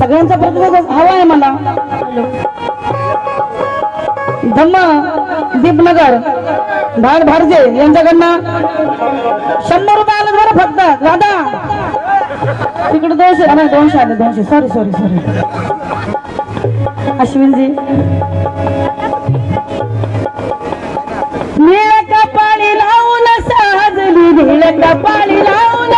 सगळ्यांचा प्रतिसाद हवा आहे मला. धम्म दीपनगर भाग भारजे यांच्याकडनं 100 रुपये आले बरं फक्त. दादा तिकडे 200 नाही 200 आले 200. सॉरी अश्विनजी. निळ कपाळी लावून साजली निळ कपाळी लावून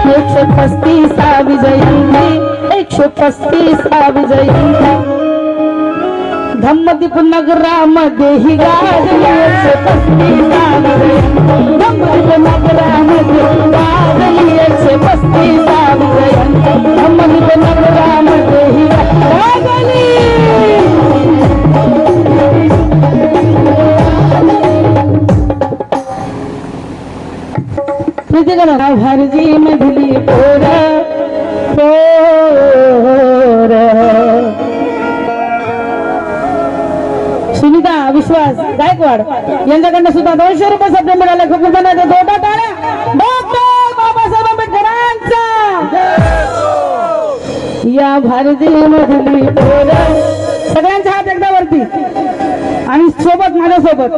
एकशे 35 जयंती 135 जयंती धम्मदीप नगरामध्ये ही गाजली 135 धम्मदीप नगरामध्ये गाजली 135 जयंती धम्मदीप नगरामध्ये ही गाजली. भारजी मधली पोर सुनीता विश्वास गायकवाड यांच्याकडनं सुद्धा 200 रुपये सध्या मिळाले. खूप धन्यवाद. दोटा टाळ्या डॉक्टर बाबासाहेब आंबेडकरांचा. या भारती मधली पोर सगळ्यांच्या हात एकदा वरती आणि सोबत माझ्यासोबत.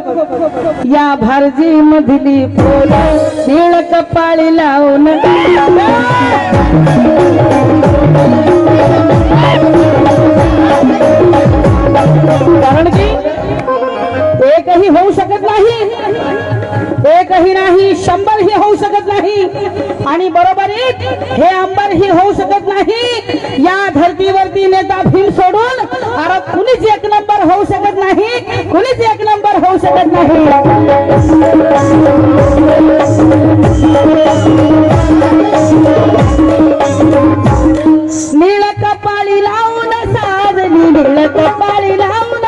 या भारती मधली पोर निळ कपाळी लावून कारण की एकही होऊ शकत नाही, एकही नाही 100 ही होऊ शकत नाही आणि बरोबरीत हे अंबर ही होऊ शकत नाही. या धर्तीवरती नेता भीम सोडून अरे कुणीच 1 नंबर होऊ शकत नाही, कुणीच 1 नंबर होऊ शकत नाही. नीळ कपाळी लावून साजली नीळ कपाळी लावून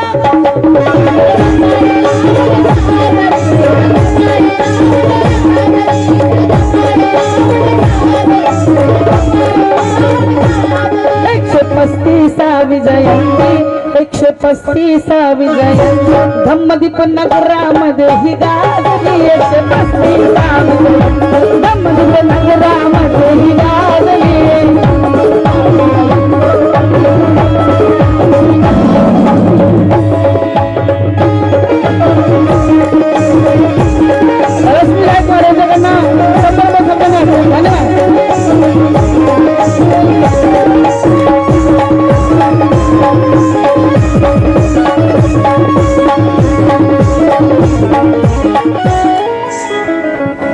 जयंती 135 जयंती धम्मदीप नगरामध्ये ही गाजली 135 धम्मदीप नगरामध्ये ही गाजली.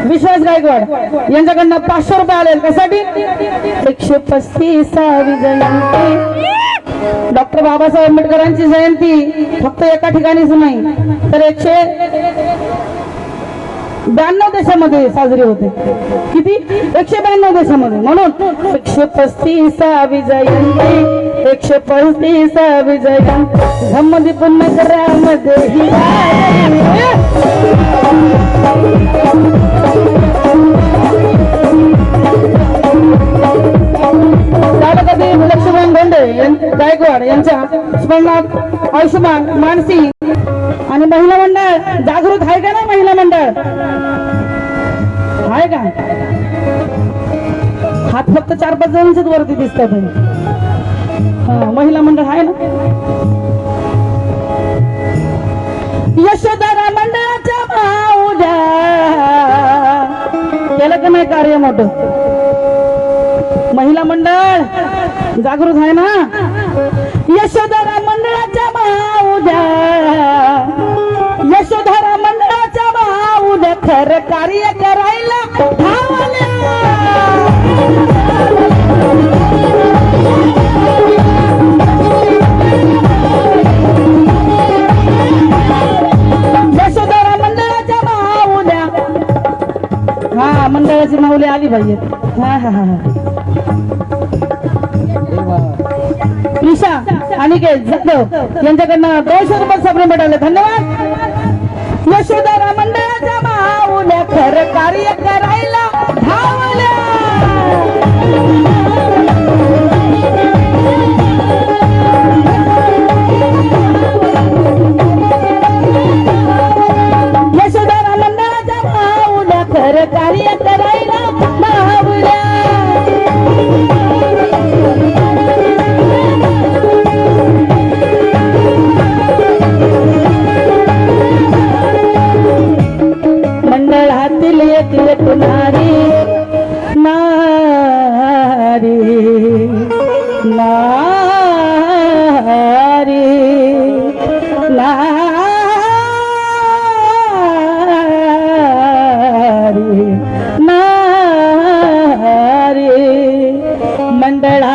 विश्वास गायकवाड यांच्याकडनं 500 रुपये आले. कशासाठी? 135 जयंती डॉक्टर बाबासाहेब आंबेडकरांची जयंती फक्त एका ठिकाणीच नाही तर 192 देशामध्ये साजरी होते. किती? 192 देशामध्ये. म्हणून 135 जयंती 135 जयंती धम्मदीप नगरामध्ये ही लक्ष्मण गोंडे गायकवाड यांच्या स्मरणार्थ आयुष्यमान मानसी आणि महिला मंडळ जागृत आहे का नाही? महिला मंडळ आहे का? हात फक्त 4-5 जणांचेच वरती दिसतात. महिला मंडळ आहे ना? यशोधरा मंडळाच्या भाऊजा केलं का नाही कार्य मोठं? महिला मंडळ जागृत आहे ना? यशोधरा मंडळाच्या भाऊजा यशोधरा मंडळाच्या भाऊजा खरं कार्य करायला धावल्या. यशोधरा मंडळाच्या भाऊल्या हा मंडळाची माऊली आली पाहिजे. ईशा अनिकेत जाधव यांच्याकडनं 200 रुपये सगळे मिळाले. धन्यवाद. यशोधरा मंडळाच्या माऊल्या खरं कार्य करायला धावल्या.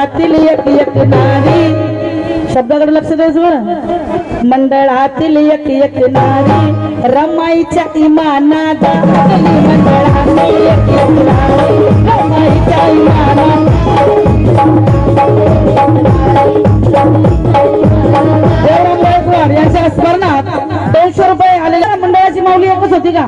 मंडळातील एक एक नारी शब्दाकडे लक्ष द्यायचं बरं मंडळातील एक एक नारी रमाईच्या इमानात मंडळातील एक एक नारी रमाईच्या इमानात देवराम गायकवाड यांच्या स्मरणात 200 रुपये आलेल्या मंडळाची माऊली एकच होती का